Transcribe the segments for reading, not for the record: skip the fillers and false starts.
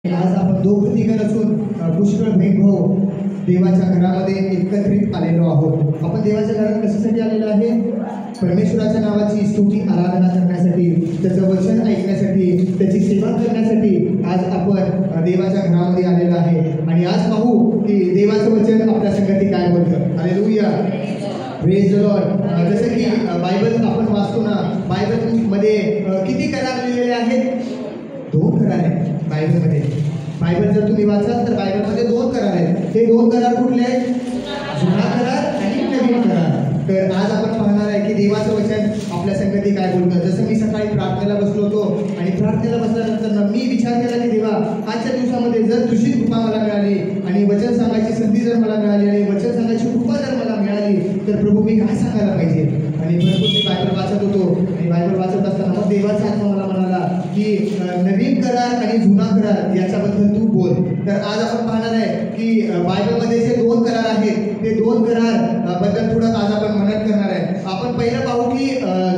आज आपण दोघं तिघं असून पुष्कळ भाऊ देवाच्या घरामध्ये एकत्रित आलेलो आहोत. आपण देवाच्या घरात कशासाठी आलेलो आहे? परमेश्वराच्या नावाची स्तुती आराधना करण्यासाठी, त्याचं वचन ऐकण्यासाठी, त्याची सेवा करण्यासाठी आज आपण देवाच्या घरामध्ये आलेलो आहे. आणि आज पाहू की देवाचं वचन आपल्या संगती काय बोलतं. Hallelujah, praise the Lord. जसं की बायबल आपण वाचतो ना, बायबलमध्ये किती करार लिहिलेले आहेत? 2 करार आहेत बायबलमध्ये. बायबल जर तुम्ही वाचाल तर बायबलमध्ये 2 करार आहेत. ते 2 करार कुठले आहेत? जुना करार आणि नवीन करार. तर आज आपण पाहणार आहे की देवाचं वचन आपल्या संगती काय बोलतं. जसं मी सकाळी प्रार्थनेला बसलो होतो आणि प्रार्थनेला बसल्यानंतर मी विचार केला की देवा, आजच्या दिवसामध्ये जर तुझी कृपा मला मिळाली आणि वचन सांगायची संधी जर मला मिळाली आणि वचन सांगायची कृपा जर मला मिळाली तर प्रभू मी काय सांगायला पाहिजे. आणि भरपूर मी बायबल वाचत होतो आणि बायबल वाचत असताना मग देवाचा आत्मा मला म्हणाला की नवीन करार आणि जुना करार याच्याबद्दल तू बोल. तर आज आपण पाहणार आहे की बायबलमध्ये जे 2 करार आहेत ते 2 करार बद्दल थोडं आज आपण मनन करणार आहे. आपण पहिलं पाहू की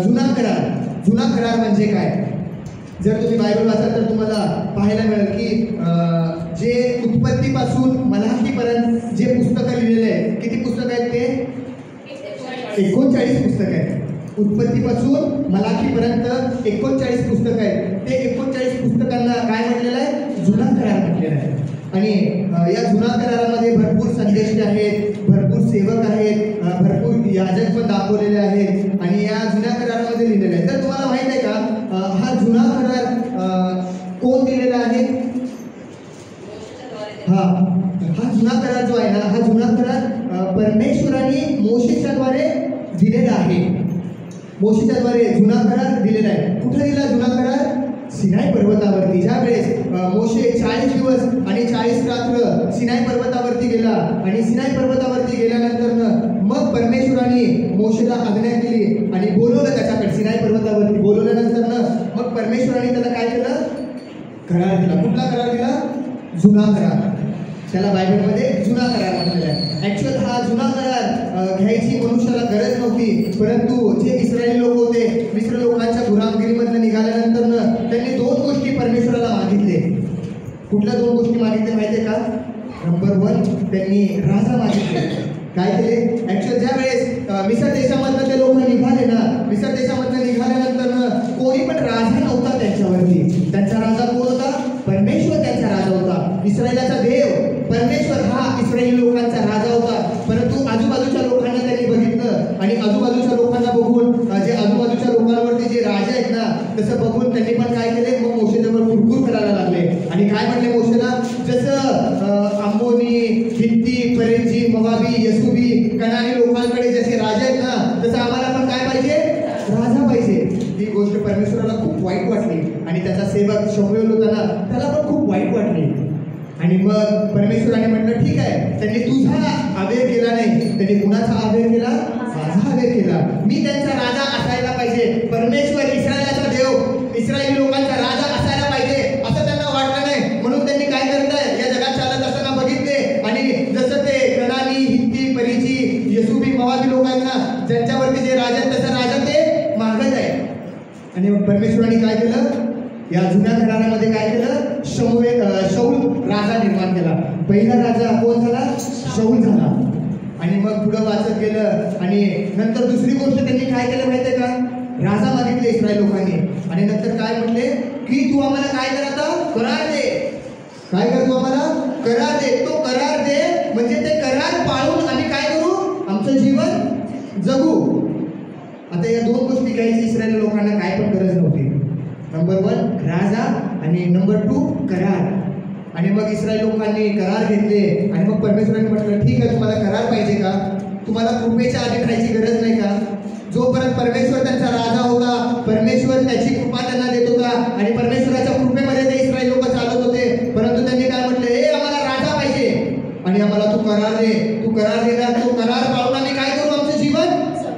जुना करार. जुना करार म्हणजे काय? जर तुम्ही बायबल वाचाल तर तुम्हाला पाहायला मिळेल की जे उत्पत्तीपासून मलाखीपर्यंत जे पुस्तकं लिहिलेले आहेत, किती पुस्तकं आहेत ते? 39 पुस्तकं आहेत. उत्पत्तीपासून मलाखीपर्यंत 39 पुस्तकं आहेत. ते 39 पुस्तकांना काय म्हटलेलं आहे? जुना करार म्हटलेला आहे. आणि या जुना करारामध्ये भरपूर संदेश आहेत, भरपूर सेवक आहेत, भरपूर याजक पण दाखवलेले आहेत आणि या जुन्या करारामध्ये लिहिलेले आहे. तर तुम्हाला माहित आहे का हा जुना करार कोण दिलेला आहे? हा जुना करार जो आहे ना, हा जुना करार परमेश्वराने मोशेच्या द्वारे दिलेला आहे. मोशेच्या द्वारे जुना करार दिलेला आहे. कुठे दिला जुना करार? सिनाई पर्वतावरती. ज्या वेळेस मोशे 40 दिवस आणि 40 रात्र सिनाई पर्वतावरती गेला आणि सिनाई पर्वतावरती गेल्यानंतर मग परमेश्वराने मोशेला आज्ञा केली आणि बोलवलं त्याच्याकडे. सिनाई पर्वतावरती बोलवल्यानंतर मग परमेश्वराने त्याला काय केलं? करार दिला. कुठला करार दिला? जुना करार. त्याला बायबलमध्ये जुना करार म्हटलेला आहे. ॲक्च्युअल हा जुना करार घ्यायची मनुष्याला गरज नव्हती, परंतु जे इस्रायली लोक होते, मिस्र लोकांच्या गुलामगिरीमधनं निघाल्यानंतर त्यांनी 2 गोष्टी परमेश्वराला मागितले. कुठल्या 2 गोष्टी मागितल्या माहिती आहे का? नंबर 1, त्यांनी राजा मागितले. काय केले? ॲक्च्युअल ज्या वेळेस मिसर देशामधनं ते लोक निघाले ना, मिसर देशामधनं निघाल्यानंतर कोणी पण राजा नव्हता त्यांच्यावरती. त्यांचा राजा कोण होता? परमेश्वर त्यांचा राजा होता. इस्रायलाचा देव परमेश्वर हा इस्रायली लोकांचा राजा होता. परंतु आजूबाजूच्या लोकांना त्यांनी बघितलं आणि आजूबाजूच्या लोकांना बघून, जे आजूबाजूच्या लोकांवरती जे राजा आहेत ना, तसं बघून त्यांनी पण काय केले? मग मोशेजवळ कुरकुर करायला लागले आणि काय म्हणले मोशेला? जसं अम्मोनी, हित्ती, परिज्जी, मोवाबी, यशुबी, कनानी लोकांकडे जसे राजा आहेत ना, तसं आम्हाला पण काय पाहिजे? राजा पाहिजे. ही गोष्ट परमेश्वराला खूप वाईट वाटली आणि त्याचा सेवक शमूएल होता ना, त्याला पण खूप वाईट वाटली. आणि मग परमेश्वराने म्हटलं ठीक आहे, त्यांनी तुझा आवेर केला नाही, त्यांनी कुणाचा आवेर केला? माझा आवेर केला. मी त्यांचा राजा असायला पाहिजे. परमेश्वर इस्रायलाचा देव इस्रायली लोकांचा राजा असायला पाहिजे असं त्यांना वाटलं नाही. म्हणून त्यांनी काय करताय? या जगात चालत असताना बघितले आणि जसं ते कनानी, हित्ती, परिज्जी, यशुबी, मोवाबी लोकांना ज्यांच्यावरती जे राजा आहेत तसं राजा ते मागत आहे. आणि मग परमेश्वराने काय केलं? या जुन्या करारामध्ये काय केलं? शाऊल राजा निर्माण केला. पहिला राजा कोण झाला? शाऊल झाला. आणि मग पुढं वाचत गेलं आणि नंतर दुसरी गोष्ट त्यांनी काय केलं माहिती आहे का? राजा मागितले इस्रायल लोकांनी आणि नंतर काय म्हटले की तू आम्हाला काय कर? आता करार दे. काय कर? तू आम्हाला करार दे. तो करार दे म्हणजे ते करार पाळून आम्ही काय करू? आमचं जीवन जगू. आता या 2 गोष्टी घ्यायची इस्रायली लोकांना काय पण गरज नव्हती. नंबर 1 राजा आणि नंबर 2 करार. आणि मग इस्रायल लोकांनी करार घेतले आणि मग परमेश्वराने म्हटलं ठीक आहे, तुम्हाला करार पाहिजे का? तुम्हाला कृपेच्या आधी राहायची गरज नाही का? जोपर्यंत परमेश्वर त्यांचा राजा होता, परमेश्वर त्याची कृपा त्यांना देत होता आणि परमेश्वराच्या कृपेमध्ये ते इस्रायल लोक चालत होते. परंतु त्यांनी काय म्हटलं? आम्हाला राजा पाहिजे आणि आम्हाला तू करार दे. तू करार देणार, तो करार पाळून आम्ही काय करू? आमचं जीवन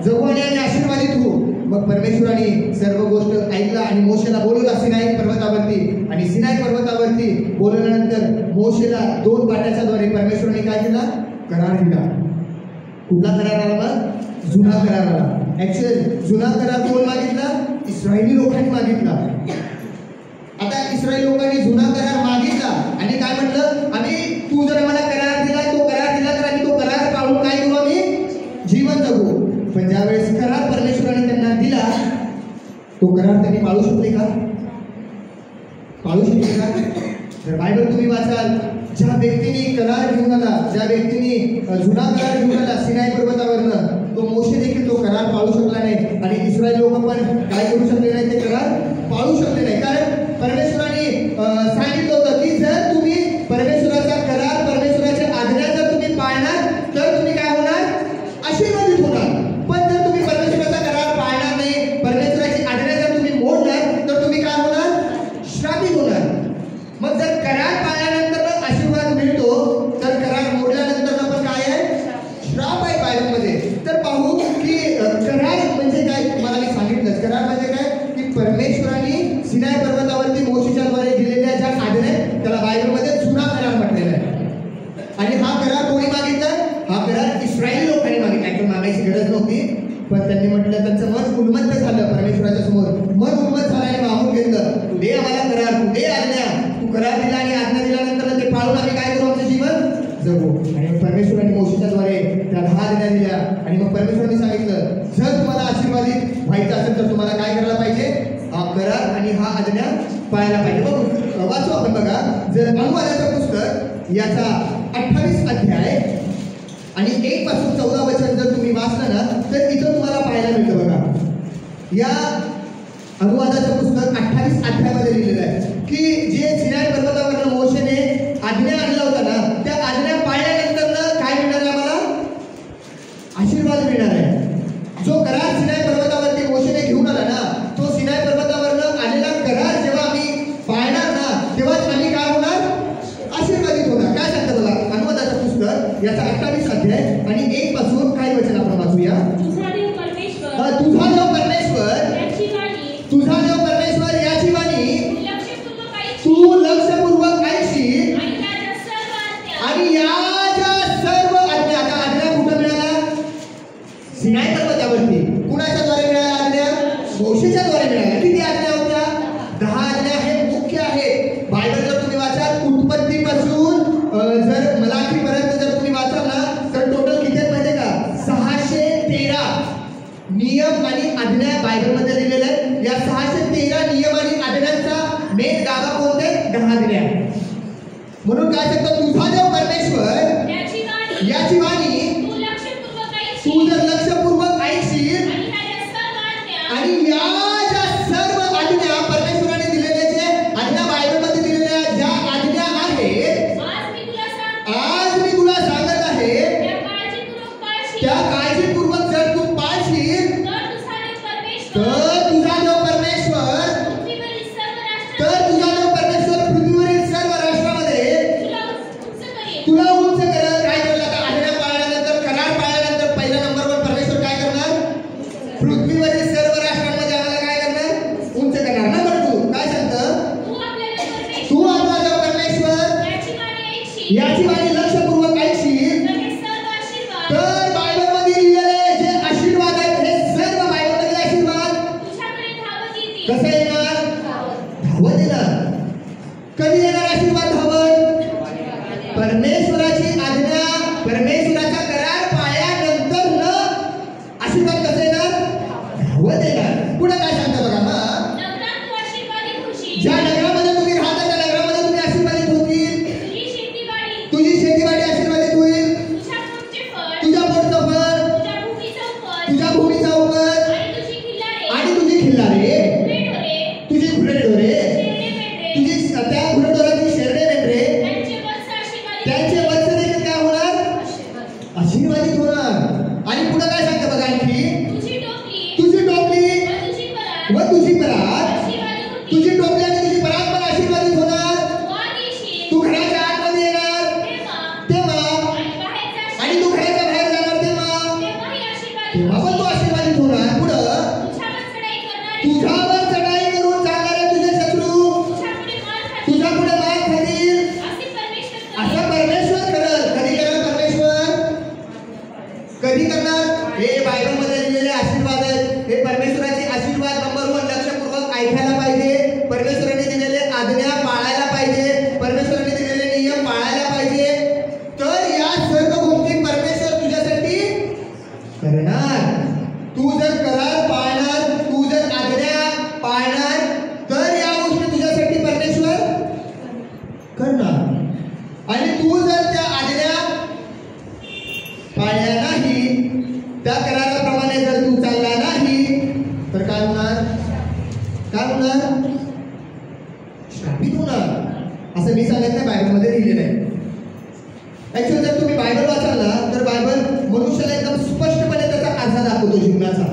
जगू आणि आशीर्वादित होऊ. मग परमेश्वराने सर्व गोष्ट ऐकला आणि मोशेला बोलवला सिनाई पर्वतावरती. आणि सिनाई पर्वतावरती बोलवल्यानंतर मोशेला 2 पाट्याच्याद्वारे परमेश्वराने काय केला? करार दिला. कुठला करार आला? जुना करार आला. ऍक्च्युअल जुना करार कोण मागितला? इस्रायली लोकांनी मागितला. आता इस्रायल लोकांनी जुना करार मागितला पाळू शकले का? पाळू शकले का? जर बायबल तुम्ही वाचाल, ज्या व्यक्तीने करार घेऊन आला, ज्या व्यक्तीने जुना करार घेऊन आला सिनाई पर्वतावरनं, तो मोशे देखील तो करार पाळू शकला नाही. आणि इस्रायल लोक पण काय करू शकले नाही, ते करार पाळू शकले नाही. कारण परमेश्वराने सांगितलं होतं की जर तुम्ही परमेश्वराचा करार, परमेश्वराच्या आज्ञा जर तुम्ही पाळणार तर तुम्ही काय होणार, आशीर्वादित होणार. पण जर तुम्ही परमेश्वराचा करार पाळणार नाही, परमेश्वराची आज्ञा जर तुम्ही मोडणार तर तुम्ही काय होणार, श्रापित होणार. मग जर करार पाळल्यानंतर आशीर्वाद मिळतो तर करार मोडल्यानंतर पण काय आहे, श्राप आहे बायबलमध्ये. तर पाहू की करार म्हणजे काय. तुम्हाला मी सांगितलं करार म्हणजे काय, की परमेश्वराने सिनाई पर्वतावरती मोशेच्या द्वारे दिलेल्या ज्या आज्ञा त्याला बायबलमध्ये जुना करार म्हटलेला आहे. आणि हा करार कोणी मागितला, हा करार इस्रायल लोकांनी मागितला. एकदम मागायची गरज नव्हती, पण त्यांनी म्हटलं, त्यांचं मन उन्मत्त झालं परमेश्वराच्या समोर. मन उन्मत्त झालं आणि मागून घेतलं, तू दे आम्हाला करार, तू दे आज्ञा. तू करार दिला आणि आज्ञा दिल्यानंतर ते पाळून आम्ही काय करू, आमचं जीवन जगू. आणि परमेश्वराने मोशेच्या द्वारे त्या 10 आज्ञा दिल्या. आणि मग परमेश्वराने सांगितलं, जर तुम्हाला आशीर्वादित व्हायचं असेल तर तुम्हाला काय करायला पाहिजे, हा करार आणि हा आज्ञा पाळायला पाहिजे. मग वाचू आपण बघा, जर अनुवादाचं पुस्तक याचा 28 अध्याय आणि 1 पासून 14 वचन जर तुम्ही वाचलं ना तर इथं तुम्हाला पाहायला मिळतं बघा. या अनुवादाचं पुस्तक 28 अध्यायामध्ये लिहिलेलं आहे की जे सिनाई पर्वतावरनं मोशेने आज्ञा आणला होता ना, त्या आज्ञा पाळल्यानंतर काय मिळणार आहे, आम्हाला आशीर्वाद मिळणार आहे. जो करार सिनाई पर्वतावरती मोशेने घेऊन आला ना, तो सिनाई पर्वतावरनं आलेला करार जेव्हा आम्ही पाळणार ना तेव्हाच आम्ही काय होणार, आशीर्वादित होणार. काय सांगतं बघा अनुवादाचं पुस्तक याचा 28 अध्याय आणि 1 पासून काही वचन आपण वाचूया. तुझा देव परमेश्वर, तुझा देव परमेश्वर याची वाणी तू लक्षपूर्वक ऐकशील आणि या ज्या सर्व आज्ञा, आता आज्ञा कुठं मिळाला, सिनाई पर्वतावरती. कुणाच्या द्वारे मिळाल्या आज्ञा, मोशेच्या द्वारे मिळाल्या. किती आज्ञा होत्या, 10 आज्ञा हे मुख्य आहे. बायबल जर तुम्ही वाचाल उत्पत्तीपासून जर मलाखीपर्यंत जर तुम्ही वाचाल ना तर टोटल किती आहेत माहिती आहे का, 613 नियम आणि आज्ञा बायबलमध्ये दिलेले आहेत. या 613 नियम आणि आज्ञांचा मेन गाभा कोणते, 10 आज्ञा. म्हणून काय सांगतो, तुझा देव परमेश्वर याची वाणी तू जर लक्षपूर्वक ऐकशील आणि या ज्या सर्व आज्ञा परमेश्वराने दिलेल्या, जे आज्ञा बायबलमध्ये दिलेल्या ज्या आज्ञा आहेत, आज मी तुला सांगत आहे, त्या काळजीपूर्वक जर तू पाळशील तर तुझा देव परमेश्वर, तर तुझा देव परमेश्वर पृथ्वीवरील सर्व राष्ट्रामध्ये तुला उंच करेल. काय करेल, आता आज्ञा पाळल्यानंतर, करार पाळल्यानंतर पहिल्या नंबरवर परमेश्वर काय करणार, पृथ्वीवरील सर्व राष्ट्रांमध्ये आम्हाला काय करणार, उंच करणार. नंबर 2 काय सांगतं, तू आपला देव परमेश्वर याची वाणी लक्षपूर्वक ऐकशील तर बायबलमध्ये लिहिलेले जे आशीर्वाद आहेत, हे सर्व बायबलमधले आशीर्वाद कसे येणार, धावत येणार. कधी येणार आशीर्वाद धावत, परमेश्वराची आज्ञा, परमेश्वराचा करार पाळल्यानंतर न आशीर्वाद कसे येणार, धावत येणार. पुढे काय सांगता बघा, मग ज्या नगरामध्ये तुम्ही राहता त्या नगरामध्ये तुम्ही आशीर्वादित होतील, तुझी करणार। आणि तू जर त्या आज्ञा पाळल्या नाही, त्या कराराप्रमाणे जर तू चालला नाही तर काय होणार? काय होणार? श्रापित होणार। असं मी सांगितलं बायबलमध्ये लिहिलेलं आहे। ऍक्च्युअली जर तुम्ही बायबल वाचाल ना तर बायबल मनुष्याला एकदम स्पष्टपणे त्याचा आरसा दाखवतो जीवनाचा।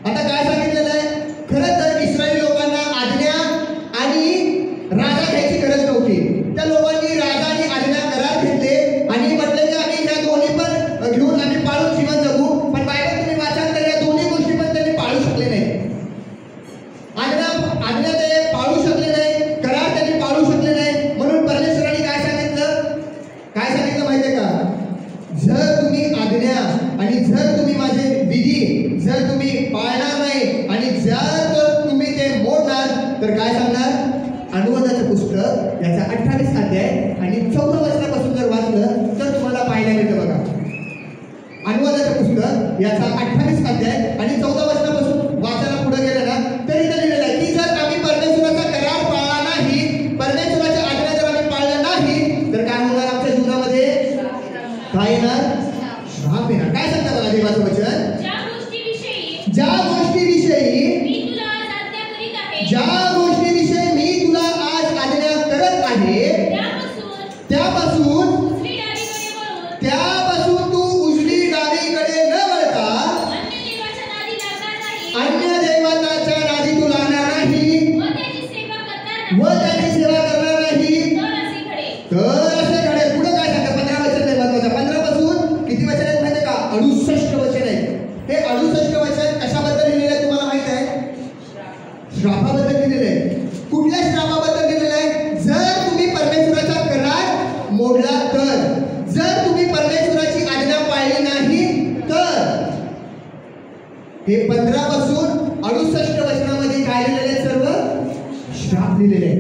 आता काय सांगितलेलं आहे? खरं तर इस्रायली लोकांना आज्ञा आणि राजा घ्यायची गरज नव्हती। त्या लोकांनी राजा आणि आज्ञा करार घेतले आणि म्हटले की आम्ही ह्या दोन्ही पण घेऊन आम्ही पाळून जीवन जगू। पण बायबल तुम्ही वाचाल तर या दोन्ही गोष्टी पण त्यांनी पाळू शकले नाही। आज्ञा ते पाळू शकले नाही, करार त्यांनी पाळू शकले नाही। म्हणून परमेश्वराने काय सांगितलं? काय सांगितलं माहितीये का? जर तुम्ही आज्ञा आणि जर तुम्ही माझे विधी जर तुम्ही पाळणार नाही आणि जर तुम्ही ते मोडणार तर काय सांगणार? अनुवादाचं पुस्तक याचा 28 अध्याय आणि 14 वचनापासून जर वाचलं तर तुम्हाला पाहायला मिळतं बघा। अनुवादाचं पुस्तक याचा 28 अध्याय आणि 14 वचनापासून वाचायला पुढे गेलं ना तर इथे लिहिलेलं आहे की जर आम्ही परमेश्वराचा करार पाळला नाही, परमेश्वराच्या आज्ञा जर आम्ही पाळल्या नाही तर काय होणार? आमच्या जीवनामध्ये काय येणार? श्राप येणार। काय सांगता बघा देवाचं वचन? ज्या गोष्टीविषयी मी तुला आज आज्ञा करत आहे त्यापासून तू उजवी डावीकडे न वळता अन्य देवताच्या नादी तू लागणार नाही व त्याची सेवा करणार नाही तर असे घडेल। पुढे काय सांगतात? 15 वचन आहे महत्वाचं। 15 पासून किती वचन आहेत माहिती आहे का? 68 वचन आहे। हे 68 वचन कशाबद्दल लिहिलेलं आहे तुम्हाला माहित आहे? श्रापाबद्दल लिहिलेलं आहे। कुठल्या श्रापाबद्दल लिहिलेलं आहे? जर तुम्ही परमेश्वराचा करार मोडला तर, जर तुम्ही परमेश्वराची आज्ञा पाळली नाही तर। हे 15 पासून 68 वचनामध्ये काय लिहिलेले आहे? सर्व श्राप लिहिलेले आहे।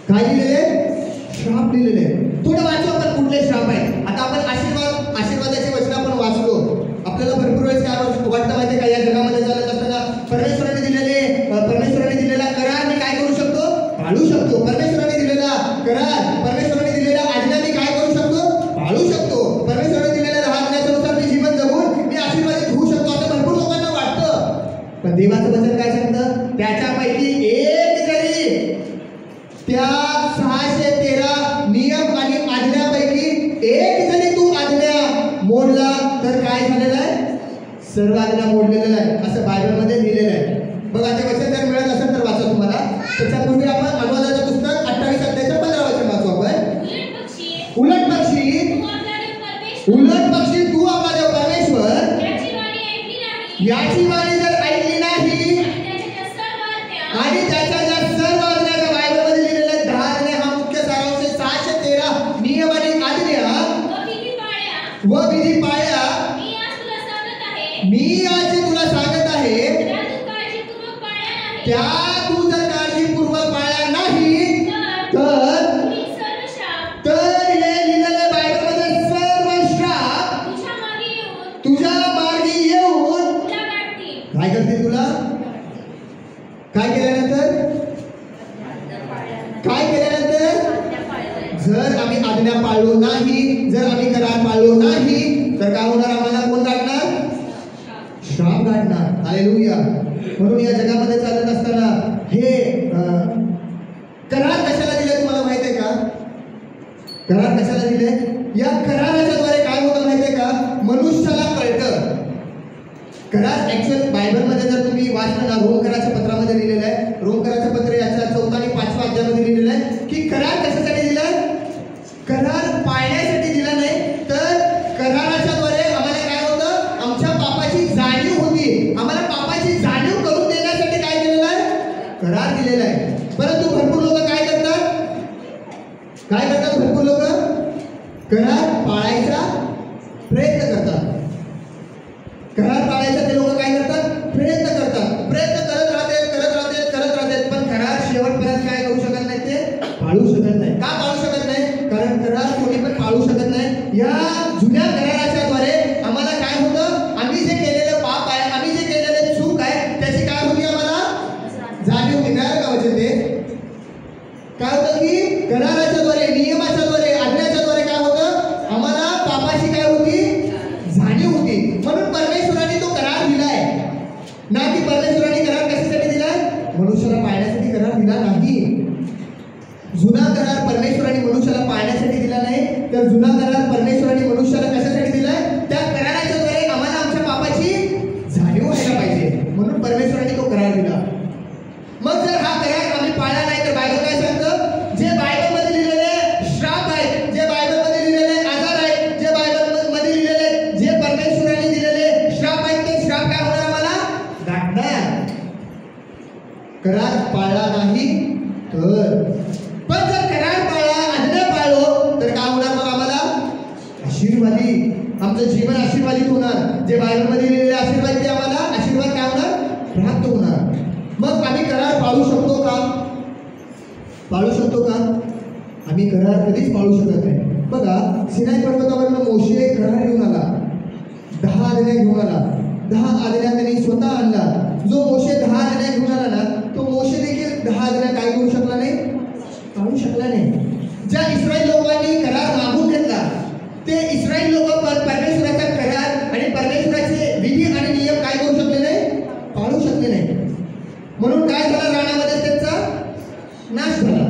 काय लिहिलेले? श्राप लिहिलेले आहे। थोडं वाचू आपण कुठले श्राप आहेत। आता आपण आशीर्वादाचे वचन आपण वाचलो। आपल्याला भरपूर वेळेस काय वाटतं माहिती का? या जगामध्ये चालत असताना परमेश्वराने दिलेला करार मी काय करू शकतो? पाळू शकतो। परमेश्वराने दिलेला करार, परमेश्वराने दिलेला आज्ञा मी काय करू शकतो? पाळू शकतो। परमेश्वराने दिलेल्या आज्ञेनुसार मी जीवन जगून मी आशीर्वादित होऊ शकतो असं भरपूर लोकांना वाटतं। पण देवाचं वचन काय सांगतं? त्याच्यापैकी एक जरी त्या 613 नियम आणि आज्ञापैकी एक जरी तू आज्ञा मोडला तर काय झालेलं आहे? सर्व आज्ञा मोडलेलं आहे असं बायबलमध्ये लिहिलेलं आहे। बघा ते वचन जर मिळत असेल तर वाचा तुम्हाला। त्याच्यापूर्वी आपण अनुवादाचं पुस्तक 28 अध्यायाचं 15 वचन वाचू आपण। उलट पक्षी तू आपला देव परमेश्वर याची वाणी जर ऐकली नाही आणि त्याच्या ज्या सर्व आज्ञा बायबलमध्ये लिहिलेल्या आहेत 10 आज्ञा हा मुख्य सारांश 613 नियम आणि आज्ञा व विधी पाळल्या मी आज तुला सांगत आहे त्या तू जर काळजीपूर्वक पाळल्या नाही तर हे लिहिलेले बायबलमध्ये सर्व श्राप तुझ्या मार्गी येऊन काय करतील? तुला काय केल्यानंतर? जर आम्ही आज्ञा पाळलो नाही, जर आम्ही करार पाळलो नाही तर काय होणार? आम्हाला कोण गाठणार? श्राप गाठणार। हालेलुया। म्हणून या जगामध्ये चालत असताना हे करार कशाला दिले तुम्हाला माहिती आहे का? करार कशाला दिले? या कराराच्याद्वारे काय होतं माहिती आहे का? मनुष्याला कळतं करार ऍक्च्युअल बायबलमध्ये जर तुम्ही वाचलं ना रोमकराच्या पत्रामध्ये लिहिलेलं आहे। रोमकराचं पत्र याच्या 4 आणि 5व्या अध्यायामध्ये लिहिलेलं आहे की करार कशासाठी दिलाय? करार पाळण्यासाठी दिला नाही तर कराराच्याद्वारे आम्हाला काय होतं? आमच्या पापाची जाणीव होती। आम्हाला पापाची जाणीव करून देण्यासाठी काय दिलेलं आहे? करार दिलेला आहे। परंतु भरपूर लोक काय करतात? भरपूर लोक करार पाळायचा प्रयत्न करतात। करार पाळायचा ते लोक काय करतात? प्रयत्न करत राहतात पण करार शेवटपर्यंत काय करू शकत नाही? ते पाळू शकत नाही। का पाळू शकत नाही? कारण करार कोणी पण पाळू शकत नाही। या जुन्या कराराच्या द्वारे आम्हाला काय होतं? आम्ही जे केलेलं पाप आहे, आम्ही जे केलेले चूक आहे त्याची काय होती? आम्हाला जाणीव होती। काय का वचन ते? काय होतं की कराराच्या द्वारे, नियमाच्या द्वारे, आज्ञाच्या द्वारे काय होतं, आम्हाला पापाची काय होती, जाणीव होती. म्हणून परमेश्वराने तो करार दिलाय ना, की परमेश्वराने करार कशासाठी दिलाय, मनुष्याला पाळण्यासाठी करार दिला नाही. जुना करार परमेश्वराने मनुष्याला पाळण्यासाठी दिला नाही, तर जुना करार परमेश्वराने मनुष्याला कशासाठी दिलाय, त्या कराराच्या द्वारे आम्हाला आमच्या पापाची जाणीव व्हायला पाहिजे, म्हणून परमेश्वराने तो करार दिला. मग जर हा करार आम्ही पाळला नाही तर बायबल काय सांगतं, जे बायबलमध्ये लिहिलेले श्राप आहेत, जे बायबलमध्ये लिहिलेले आजार आहेत, जे बायबलमध्ये लिहिलेले जे परमेश्वराने दिलेले श्राप आहेत, ते श्राप काय होणार, आम्हाला गाठणार. करार पाळला नाही तर. पण जर करार पाळला, आज्ञा पाळलो, तर काय होणार मग, आम्हाला आशीर्वादी, आमचं जीवन आशीर्वादित होणार. जे बायबलमध्ये लिहिलेले आशीर्वाद ते आम्हाला आशीर्वाद काय होणार, प्राप्त होणार. मग आम्ही करार पाळू शकतो का, पाळू शकतो का, आम्ही करार कधीच पाळू शकत नाही. बघा, सिनाई पर्वतावरनं मोशे करार घेऊन आला, 10 आज्ञा घेऊन आला, 10 आज्ञा त्यांनी स्वतः आणला. जो मोशे 10 आज्ञा घेऊन आला ना, तो मोशे देखील 10 आज्ञा काय करू शकला नाही, पाळू शकला नाही. ज्या इस्रायल लोकांनी करार मागून घेतला, ते इस्रायल लोक परमेश्वराचा करार आणि परमेश्वराचे विधी आणि नियम काय करू शकले नाही, पाळू शकले नाही. म्हणून काय झालं, राणामध्ये त्यांचा नाश झाला.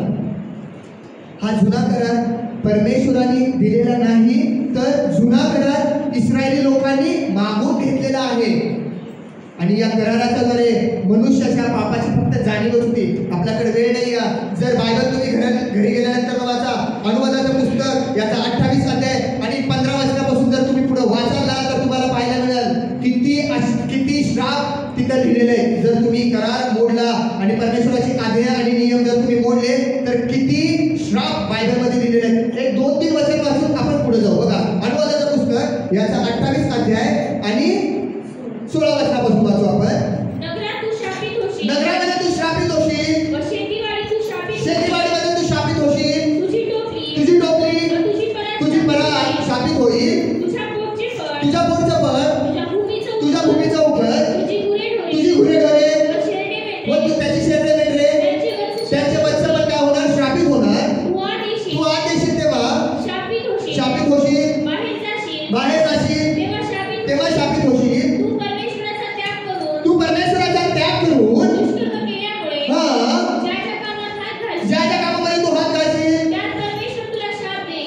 हा जुना करार परमेश्वराने दिलेला नाही, तर जुना करार इस्रायली लोकांनी मागून घेतलेला आहे. आणि या कराराच्या द्वारे मनुष्याच्या पापाची फक्त जाणीवच होती. आपल्याकडे वेळ नाही या, जर बायबल तुम्ही घरी गेल्यानंतर वाचा, अनुवादाचं पुस्तक याचा 28 अध्याय आणि 15 वचनापासून जर तुम्ही पुढे वाचाल तर तुम्हाला पाहायला मिळेल किती श्राप तिथं लिहिलेले आहे. जर तुम्ही करार मोडला आणि परमेश्वराची आज्ञा आणि नियम जर तुम्ही मोडले तर किती श्राप बायबलमध्ये लिहिलेले आहेत. एक 2-3 वचन वाचून आपण पुढे जाऊ. बघा, अनुवादाचं पुस्तक याचा 28 अध्याय आणि 16 वचनापासून वाचू आपण. नगरामध्ये तू श्रापित होशील, शेतीवाडीमध्ये तू श्रापित होशील, तुझी टोपली तुझी परात श्रापित होईल, तुझ्या पोटचं फळ, तुझ्या भूमीचं उखळ, तुझी गुरेढोरे व त्याची शेते मेंढरे, त्यांचे वत्स पण काय होणार, श्रापित होणार. तू आत येशील तेव्हा श्रापित होशील, बाहेर जाशील तेव्हा श्रापित होशील. तू परमेश्वराचा त्याग करून ज्या ज्या कामामध्ये तू हात घालशील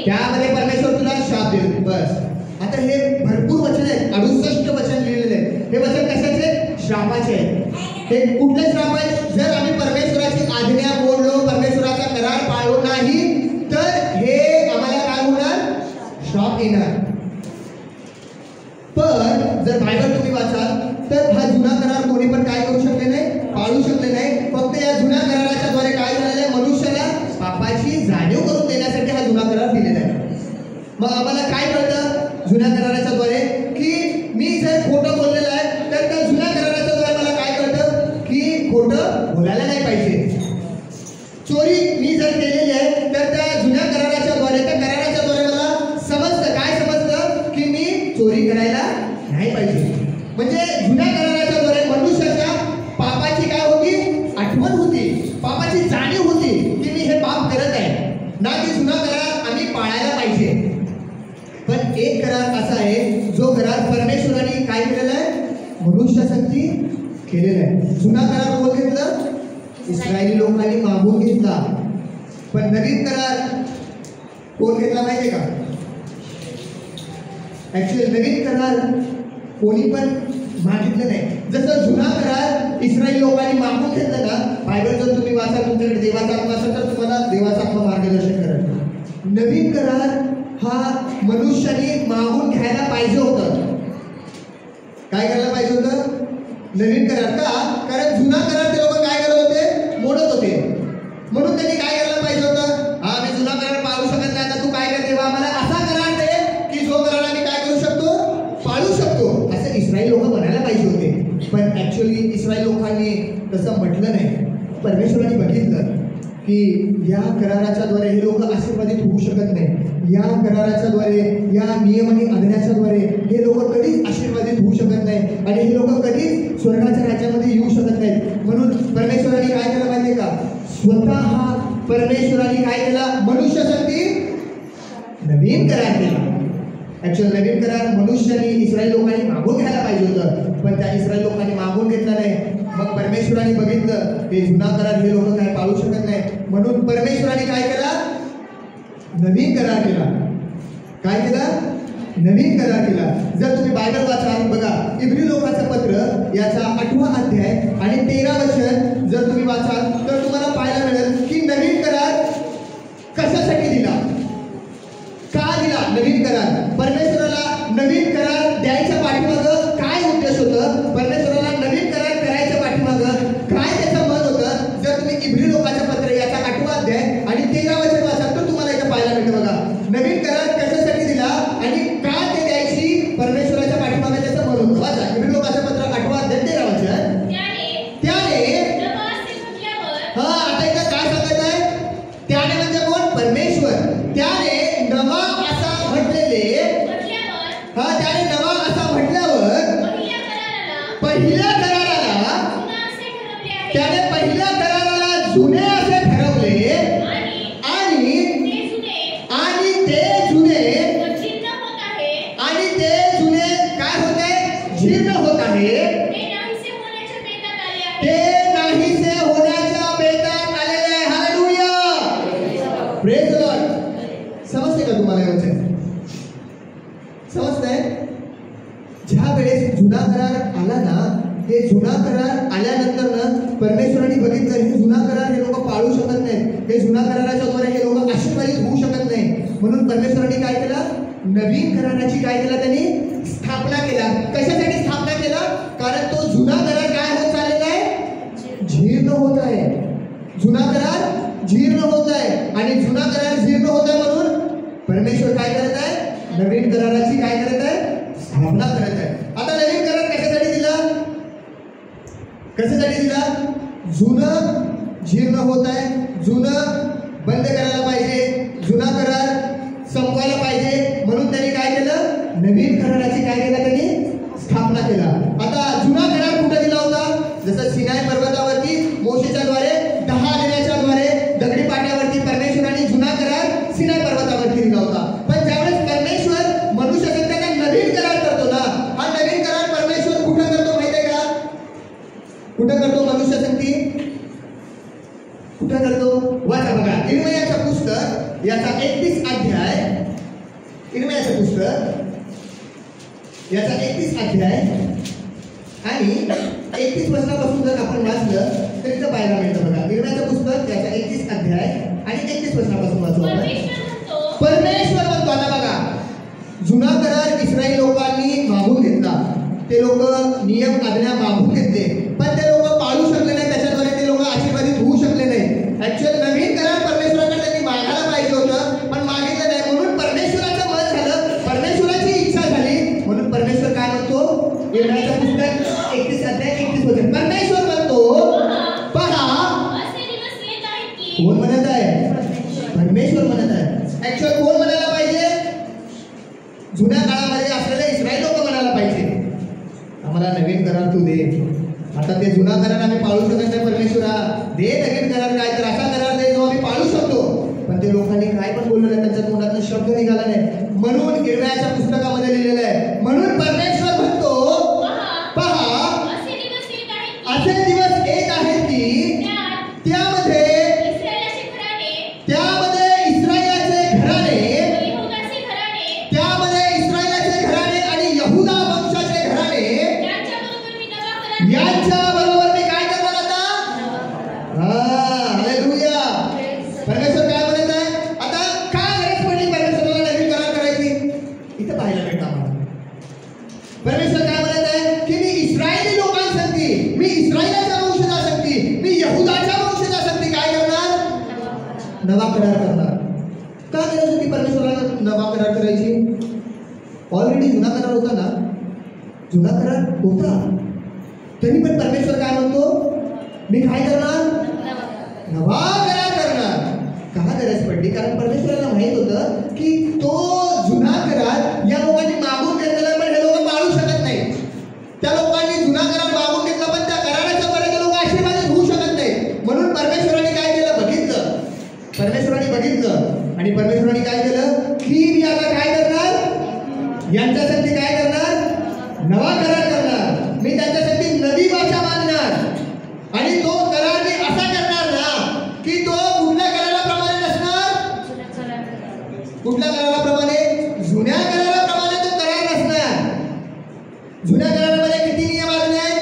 त्यामध्ये परमेश्वर तुला शाप देईल. बस, आता हे भरपूर वचन आहेत, 68 वचन लिहिलेले आहेत. हे वचन कशाचे, श्रापाचे आहेत. हे कुठले श्राप आहेत, जर आम्ही परमेश्वराची आज्ञा मोडलो, परमेश्वराचा करार पाळलो नाही तर हे आम्हाला काय होणार, श्राप येणार. पण जर बायबल तुम्ही वाचाल तर हा जुना करार कोणी पण काय करू शकले नाही, पाळू शकले नाही. फक्त या जुन्या कराराच्या द्वारे काय झालेलं आहे, मनुष्याला पापाची जाणीव करून देण्यासाठी हा जुना करार दिलेला आहे. मग आम्हाला काय कळतं जुन्या कराराच्या द्वारे, की मी जर खोटं बोललेलं आहे तर त्या जुन्या कराराच्या द्वारे मला काय कळतं की खोटं बोलायला नाही पाहिजे. चोरी मी जर केलेली आहे तर त्या जुन्या कराराच्या द्वारे, त्या कराराच्या द्वारे मला समजतं, काय समजतं की मी चोरी करायला नाही पाहिजे. म्हणजे जुन्या कराराच्या द्वारे मनुष्याच्या पापाची काय होती, आठवण होती, पापाची जाणीव होती की मी हे पाप करत आहे, ना की जुना करार आम्ही पाळायला पाहिजे. पण एक करार असा आहे जो करार परमेश्वराने काय केलेला आहे, मनुष्यासाठी केलेला आहे. जुना करार कोण घेतलं, इस्रायली लोकांनी मागून घेतला. पण नवीन करार कोण घेतला माहितीये का, ऍक्च्युअली नवीन करार कोणी पण मागितलं नाही. जसं जुना करार इस्रायल लोकांनी मागून घेतलं ना, बायबल जर तुम्ही वाचाल, तुमच्याकडे देवाचा आत्मा असेल तर तुम्हाला देवाचा आत्मा मार्गदर्शन करेल. नवीन करार हा मनुष्याने मागून घ्यायला पाहिजे होतं. काय करायला पाहिजे होतं, नवीन करार. का, कारण जुना करार ते लोक काय करत होते, मोडत होते. म्हणून त्यांनी काय करायला पाहिजे होतं, हा मी जुना करार पाळू शकत नाही, आता तू काय कर, देवा आम्हाला असा करार दे की जो करार आम्ही काय करू शकतो, पाळू शकतो, असं इस्रायल लोक म्हणायला पाहिजे होते. पण ऍक्च्युअली इस्रायल लोकांनी तसं म्हटलं नाही. परमेश्वराने बघितलं की या कराराच्या द्वारे हे लोक आशीर्वादित होऊ शकत नाही. या कराराच्या द्वारे, या नियम आणि आज्ञाच्या द्वारे हे लोक कधीच आशीर्वादित होऊ शकत नाही आणि हे लोक कधीच स्वर्गाच्या राज्यामध्ये येऊ शकत नाहीत. म्हणून परमेश्वराने काय केलं माहितीये का, स्वतः परमेश्वराने काय केला? मनुष्यासाठी नवीन करार केला. ऍक्च्युअली नवीन करार मनुष्याने इस्रायल लोकांनी मागून घ्यायला पाहिजे होतं, पण त्या इस्रायल लोकांनी मागून घेतला नाही. मग परमेश्वराने बघितलं ते जुना करार हे लोक काय पाळू शकत नाही, म्हणून परमेश्वराने काय केला? नवीन करार केला. काय केला? नवीन करार केला. जर तुम्ही बायबल वाचाल बघा, इब्री लोकांचं पत्र याचा 8वा अध्याय आणि 13 वचन जर तुम्ही वाचाल तर तुम्हाला पाहायला मिळेल की नवीन करार कशासाठी दिला, का दिला नवीन करार. परमेश्वराला नवीन करार द्यायच्या पाठीमागं काय उद्देश होतं, परमेश्वराला नवीन करार करायच्या पाठीमागं काय त्याचं मन होतं. जर तुम्ही इब्री लोकांचं पत्र याचा 8वा अध्याय आणि 13 वचन वाचाल तर तुम्हाला इथं पाहायला मिळतं बघा, नवीन करार कशासाठी दिला आणि का ते द्यायची परमेश्वराच्या पाठीमागे त्याचं मन होतं. वाचा इब्री लोकांचं पत्र 8वा अध्याय 13 वचन. त्याने हा आता इथं काय सांगत आहे? त्याने म्हणजे कोण? परमेश्वर. त्याने नवा असा म्हटलेले, हा त्याने नवा असा म्हटल्यावर पहिल्या कराराला त्याने पहिल्या कराराला जुने असे ठरवले आणि ते जुने आणि ते जुने काय होत आहे? जीर्ण होत आहे. ते नाहीसे होण्याच्या बेतात आलेले आहे. Hallelujah, praise the Lord. समजते का तुम्हाला हे वचन? समजतंय? ज्या वेळेस जुना करार आला ना, हे जुना करार आल्यानंतर ना परमेश्वराने बघितलं हे जुना करार हे लोक पाळू शकत नाहीत, हे जुना कराराच्या द्वारे हे लोक आशीर्वादित होऊ शकत नाही, म्हणून परमेश्वराने काय केला? नवीन कराराची काय केला? त्यांनी स्थापना केला. कशासाठी स्थापना केला? कारण तो जुना करार काय होत चाललेला आहे? जीर्ण होत आहे. जुना करार जीर्ण होत आहे आणि जुना करार जीर्ण होत आहे म्हणून परमेश्वर काय करत आहे? नवीन कराराची काय करत आहे? स्थापना करत आहे. आता नवीन करार कशासाठी दिला? कशासाठी दिला? जुनं जीर्ण होत आहे, जुनं बंद करायला पाहिजे, जुना करार संपवायला पाहिजे, म्हणून त्यांनी काय केलं? नवीन कराराची काय केलं? त्यांनी स्थापना केला. आता जुना करार कुठे दिला होता? जसं सिनाई पर्वतावरती मोशेच्या द्वारे 10 आज्ञाच्या द्वारे दगडी पाट्यावरती परमेश्वराने जुना करार सिनाई पर्वतावरती दिला होता. पण ज्यावेळेस परमेश्वर मनुष्य संतांना नवीन करार करतो ना, हा नवीन करार परमेश्वर कुठे करतो माहिती आहे का? कुठे करतो? मनुष्य संती कुठे करतो? वाचा बघा, इर्मियाचं पुस्तक याचा 31 अध्याय, इर्मियाचं पुस्तक याचा 31 अध्याय आणि 31 वचनापासून जर आपण वाचलं तर इथं पाहायला मिळतं बघा. इर्मियाचं पुस्तक याचा 31 अध्याय आणि 31 वचनापासून वाचू. परमेश्वर म्हणतो आता बघा, जुना करार इस्रायल लोकांनी मागून घेतला, ते लोक नियम आज्ञा मागून घेतले, पण ते लोक पाळू शकले नाही, त्याच्याद्वारे ते लोक आशीर्वादित होऊ शकले नाही. ऍक्च्युअली नवीन करार परमेश्वराकडे त्यांनी मागायला पाहिजे होतं, पण मागितलं नाही, म्हणून परमेश्वराचं मन झालं, परमेश्वराची इच्छा झाली, म्हणून परमेश्वर काय म्हणतो? इर्मियाचं पुस्तक 31 अध्याय 31 वचन. परमेश्वर म्हणतो, पहा कोण म्हणत आहे? परमेश्वर म्हणत आहे. ऍक्च्युअली कोण म्हणायला पाहिजे? जुन्या काळामध्ये असलेले इस्रायल लोक म्हणायला पाहिजे, आम्हाला नवीन करार तू दे. आता ते जुना करार आम्ही पाळू शकत नाही, परमेश्वरा दे नवीन करार, काय तर असा करार दे जो आम्ही पाळू शकतो. पण ते लोकांनी काय पण बोललेलं आहे, त्यांच्या तोंडातून शब्द निघाला नाही, म्हणून इर्मियाच्या पुस्तकामध्ये लिहिलेलं आहे. म्हणून परमेश्वर म्हणतो, पहा असे दिवस येत आहेत की त्यामध्ये इस्रायलाचे घराणे, त्यामध्ये इस्रायलाचे घराणे आणि यहुदा वंशाचे घराणे यांच्या बरोबर मी काय करणार आता? हालेलुया. परमेश्वर काय म्हणत आहे? आता काय गरज पडली परमेश्वराला नवीन करार करायची? इथं पाहायला मिळतं आम्हाला. परमेश्वर काय म्हणत आहे की मी इस्रायली लोकांसाठी, मी इस्रायलाच्या वंशजासाठी, मी यहुदाच्या वंशजासाठी काय करणार? नवा करार करणार. का गरज होती परमेश्वराला नवा करार करायची? ऑलरेडी जुना करार होता ना, जुना करार होता, तरी पण परमेश्वर काय म्हणतो? मी काय करणार? नवा करार करणार. का गरज पडली? कारण परमेश्वराला माहित होतं की तो जुना करार या लोकांनी मागून घेतलेला, पण हे लोक पाळू शकत नाही. त्या लोकांनी जुना करार मागून घेतला, पण त्या कराराच्या द्वारे ते लोक आशीर्वादित होऊ शकत नाही, म्हणून परमेश्वराने काय केलं? बघितलं बघितलं आणि परमेश्वराने काय केलं की मी आता काय करणार, यांच्यासाठी काय करणार, नवा करार करणार, मी त्यांच्यासाठी नवी भाषा मांडणार आणि तो करार मी असा करणार ना की तो कुठल्या कराराप्रमाणे नसणार, कुठल्या कराराप्रमाणे, जुन्या कराराप्रमाणे तो करार नसणार. जुन्या करारामध्ये किती नियम आले आहेत,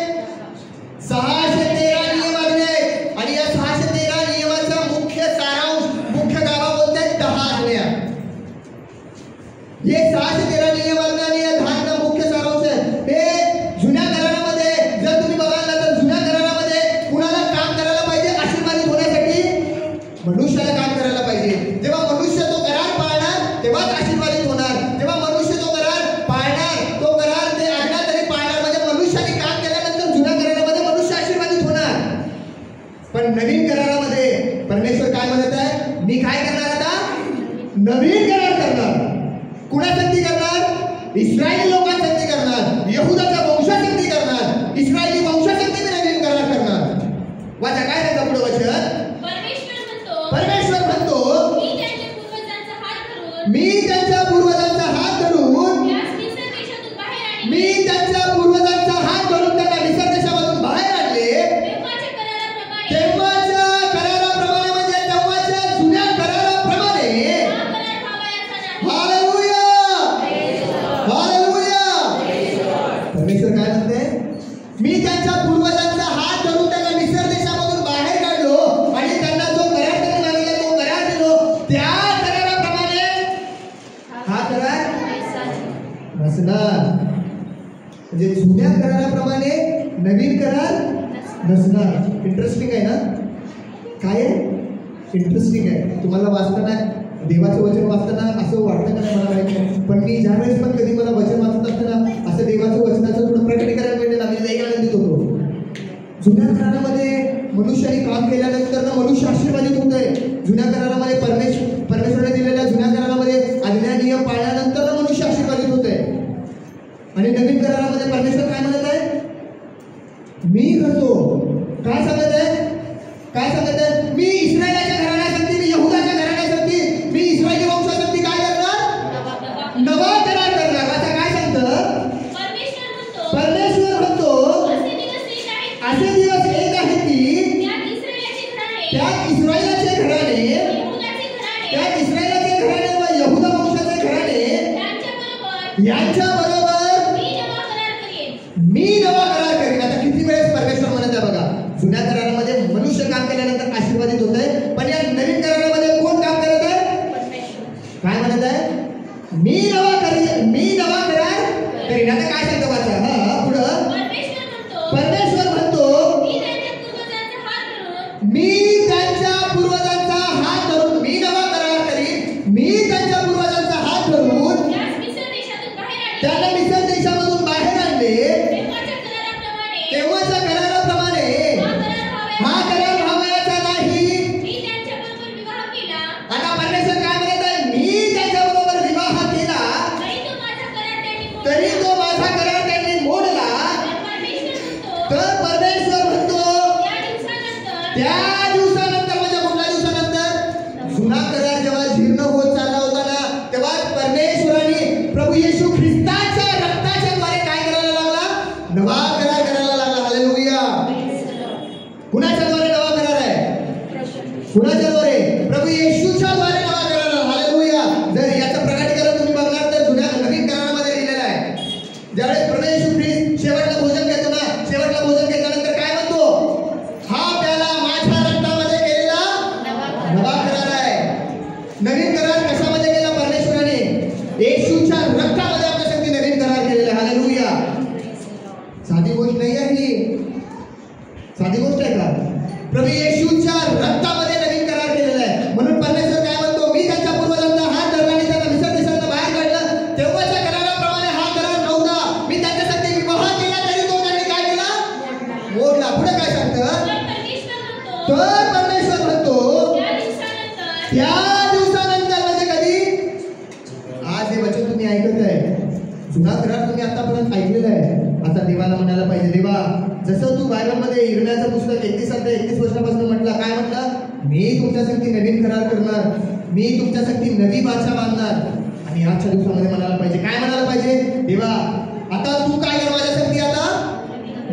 613 नियम आले आहेत आणि या 613 नियमाचा मुख्य सारांश, मुख्य गाभा कोणत्या, 10 आज्ञा. हे 613 नियम आणि या 10 मुख्य सारांश आहे. हे जुन्या करारामध्ये जर तुम्ही बघाल तर जुन्या करारामध्ये कुणाला काम करायला पाहिजे, आशीर्वादित होण्यासाठी मनुष्याला काम करायला पाहिजे. जेव्हा मनुष्य तो करार पाळणार तेव्हाच आशीर्वादित होणार. जेव्हा मनुष्य तो करार पाळणार, तो करार ते आज्ञा तरी पाळणार, म्हणजे मनुष्याने काम केल्यानंतर जुन्या करारामध्ये मनुष्य आशीर्वादित होणार. पण नवीन करारामध्ये परमेश्वर काय म्हणत आहे, मी काय करणार आता, नवीन करार करणार. कुणासाठी करणार, इस्रायली लोकांसाठी करणार, यहुदाच्या वंशासाठी करणार, इस्रायली वंशासाठी मी नवीन करार करणार. वाचा काय सांगता पुढे वचन, परमेश्वर म्हणतो मी त्यांच्या पूर्वजांचा हात धरून त्यांना मिस्र देशामधून बाहेर आणले. तेव्हाच्या कराराप्रमाणे म्हणजे तेव्हाच्या जुन्या कराराप्रमाणे. Hallelujah, hallelujah. परमेश्वर काय म्हणते, मी त्यांच्या पूर्वजांचा हात धरून त्यांना मिस्र देशामधून बाहेर काढलो आणि त्यांना जो करार त्यांनी मागितला तो करार दिलो. त्या कराराप्रमाणे हा करार नसणार. म्हणजे जुन्या कराराप्रमाणे नवीन करार नसणार. इंटरेस्टिंग आहे ना, काय आहे, इंटरेस्टिंग आहे. तुम्हाला वाचताना देवाचं वचन वाचताना असं वाटतं का नाही मला माहिती नाही, पण मी ज्या वेळेस पण कधी मला वचन वाचत असताना असं देवाचं वचनाचं थोडं प्रकटीकरण मिळते ना, मी लई आनंदित होतो. जुन्या करारामध्ये मनुष्याने काम केल्यानंतर ना मनुष्य आशीर्वादित होत आहे. जुन्या करारामध्ये परमेश्वराने दिलेल्या जुन्या करारामध्ये आज्ञा नियम पाळल्यानंतर ना मनुष्य आशीर्वादित होत आहे. आणि नवीन करारामध्ये परमेश्वर काय म्हणत आहे, मी करतो. काय सांगत आहे, काय सांगत आहे, मी इस्रायलाच्या घराण्यासाठी, मी यहुदाच्या घराण्यासाठी, मी इस्रायली वंशासाठी काय करणार, नवा करार करणार. आता काय सांगतं परमेश्वर म्हणतो, असे दिवस येत आहेत की त्यात इस्रायलाचे घराणे, त्यात इस्रायलाचे घराणे व यहुदा वंशाचे घराणे यांच्या बरोबर मी नवा करार करीन. आता किती वेळेस परमेश्वर म्हणत आहे बघा, जुन्या करारामध्ये मनुष्य काम केल्यानंतर आशीर्वादित होत आहे, पण या नवीन करारामध्ये कोण काम करत आहे, काय म्हणत आहे, मी नवा करार करीन. आता काय सांगतो वाचा, हा पुढं परमेश्वर म्हणतो मी त्यांच्या पूर्वजांचा हात धरून मी नवा करार करीन. मी त्यांच्या पूर्वजांचा हात धरून त्यांना मिस्र देशामधून बाहेर आणले. तेव्हाच्या कराराप्रमाणे हा करार व्हावयाचा नाही. आता परमेश्वर काय म्हणत आहे, मी त्यांच्याबरोबर विवाह केला तरी तो माझा करार त्यांनी मोडला. तर परमेश्वर म्हणतो त्या दिवसानंतर, म्हणजे कुठल्या दिवसानंतर, जुना करार जेव्हा जीर्ण होत चालला होता ना, तेव्हा परमेश्वराने प्रभू येशू ख्रिस्ताच्या रक्ताच्या द्वारे काय करायला लागला, नवा करार करायला लागला. हालेलुया. कुणाच्या द्वारे नवा करार आहे, कुणाच्या द्वारे, प्रभू येशूच्या द्वारे नवा करार. हालेलुया. जर याचं प्रकटीकरण तुम्ही बघणार तर जुन्या नवीन करारामध्ये लिहिलेलं आहे. ज्यावेळेस प्रभू येशू ख्रिस्त शेवटला भोजन घेतो ना, शेवटला भोजन घेतल्यानंतर काय म्हणतो, हा प्याला माझ्या रक्तामध्ये केलेला नवा करार आहे. नवीन करार कशामध्ये केला परमेश्वराने, येशूच्या रक्तामध्ये आपल्यासाठी नवीन करार केलेला. हालेलुया. साधी गोष्ट नाही आहे ही, साधी गोष्ट आहे का, प्रभू येशूच्या रक्तामध्ये नवीन करार केलेला आहे. म्हणून परमेश्वर काय म्हणतो, मी त्यांच्या पूर्वजांचा हात धरला आणि त्यांना मिस्र देशातून बाहेर काढलं. तेव्हाच्या कराराप्रमाणे हा करार नव्हता. मी त्यांच्यासाठी विवाह केला तरी तो त्यांनी काय केला, मोडला. पुढे काय सांगतं, तर परमेश्वर म्हणतो त्या दिवसानंतर, म्हणजे कधी, आज हे वचन तुम्ही ऐकत आहे, जुना करार तुम्ही आतापर्यंत ऐकलेला आहे. आता देवाला म्हणायला पाहिजे, देवा जसं तू बायबलमध्ये इर्मियाचं पुस्तक 31 वर्षापासून म्हटलं, काय म्हटलं, मी तुमच्यासाठी नवीन करार करणार. मी तुमच्यासाठी नवी भाषा बांधणार. आणि आजच्या दिवसामध्ये म्हणायला पाहिजे, काय म्हणायला पाहिजे, देवा आता तू काय कर माझ्यासाठी, आता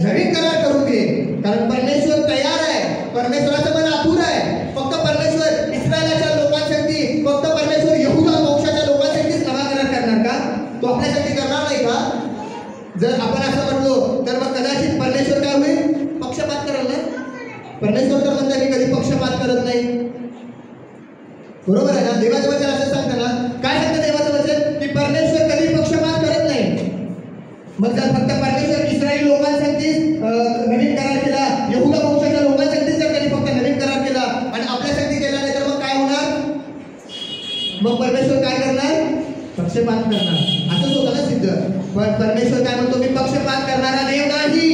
नवीन करार करून दे. कारण परमेश्वर तयार आहे, परमेश्वराचं मन आतुर आहे. फक्त परमेश्वर इस्रायलाच्या लोकांसाठी, फक्त परमेश्वर यहूदा वंशाच्या लोकांसाठीच नवा करार करणार का? तो आपल्यासाठी करणार नाही का? जर आपण असं म्हणलो तर मग कदाचित परमेश्वर काय होईल, पक्षपात करेल ना. परमेश्वर तर म्हणतात मी कधी पक्षपात करत नाही, बरोबर आहे ना. देवाचं वचन असं सांगतं ना, काय सांगतं देवाचं वचन, की परमेश्वर कधी पक्षपात करत नाही. मग जर फक्त परमेश्वर इस्रायली लोकांसाठी नवीन करार केला, यहूदा वंशाच्या लोकांसाठी जर कधी फक्त नवीन करार केला आणि आपल्यासाठी केला नाही, तर मग काय होणार, मग परमेश्वर काय करणार, पक्षपात करणार. असंच होतं ना सिद्ध. पण परमेश्वर काय म्हणतो, मी पक्षपात करणारा देव नाही.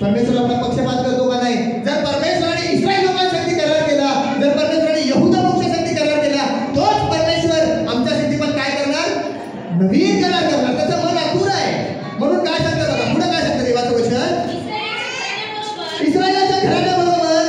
परमेश्वर आपला पक्षपात करतो का नाही. जर परमेश्वराने इस्रायल लोकांसाठी करार केला, जर परमेश्वराने यहूदा वंशासाठी करार केला, तोच परमेश्वर आमच्यासाठी पण काय करणार, नवीन करार करणार. त्याचं मन आतुर आहे. म्हणून काय सांगतं बघा, पुढे काय सांगतं देवाचं वचन, इस्रायलाच्या घराण्याबरोबर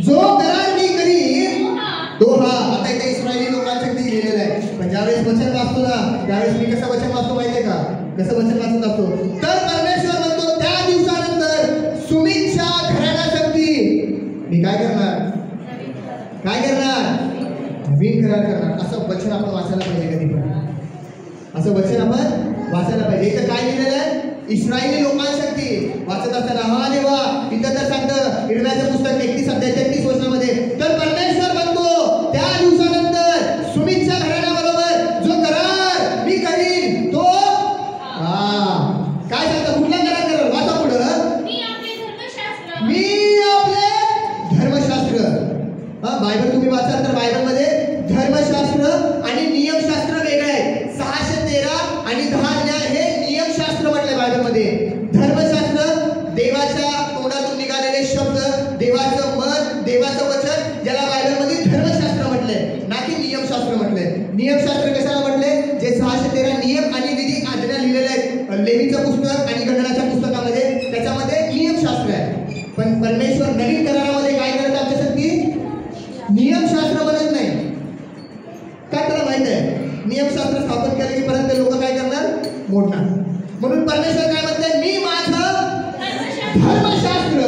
जो करार मी करीन तो हा. आता इथे इस्रायली लोकांसाठी लिहिलेलं आहे. पण ज्यावेळेस वचन वाचतो ना, त्यावेळेस मी कसं वचन वाचतो माहितीये का, कसं वचन वाचत असतो, तर परमेश्वर म्हणतो त्या दिवसानंतर सुमितच्या घराण्यासाठी मी काय करणार, काय करणार, नवीन करार करणार. असं वचन आपण वाचायला पाहिजे कधी पण, असं वचन आपण वाचायला पाहिजे. इथं काय लिहिलेलं आहे, इस्रायली लोकांसाठी वाचत असताना हा देवा इथं तर सांगतं इर्मियाचं पुस्तक 31 अध्याय 33 वचनामध्ये, तर परमेश्वर म्हणतो त्या दिवसानंतर सुमितच्या घराण्याबरोबर जो करार मी करीन तो काय सांगतं, कुठला करार करेल, वाचा पुढं, मी आपले धर्मशास्त्र. बायबल तुम्ही वाचाल तर बायबलमध्ये धर्मशास्त्र आणि नियमशास्त्र वेगळे आहे. 613 आणि 10 हे नियमशास्त्र म्हटले बायबलमध्ये. धर्मशास्त्र देवाच्या तोंडातून निघालेले शब्द, देवाचं मन, देवाचं वचन, ज्याला बायबलमध्ये धर्मशास्त्र म्हटलंय, ना की नियमशास्त्र म्हटलंय. नियमशास्त्र कशाला म्हटले, जे 613 नियम आणि विधी आज्ञा लिहिलेले आहेत लेवीचं पुस्तक आणि गणनाच्या पुस्तकामध्ये, त्याच्यामध्ये नियमशास्त्र आहे. पण परमेश्वर नवीन करारामध्ये काय करत आमच्यासाठी, नियमशास्त्र बनत नाही. काय त्याला माहित आहे, नियमशास्त्र स्थापन केलं की परत ते लोक काय करणार, मोडणार. म्हणून परमेश्वर काय म्हणते, मी माझं धर्मशास्त्र,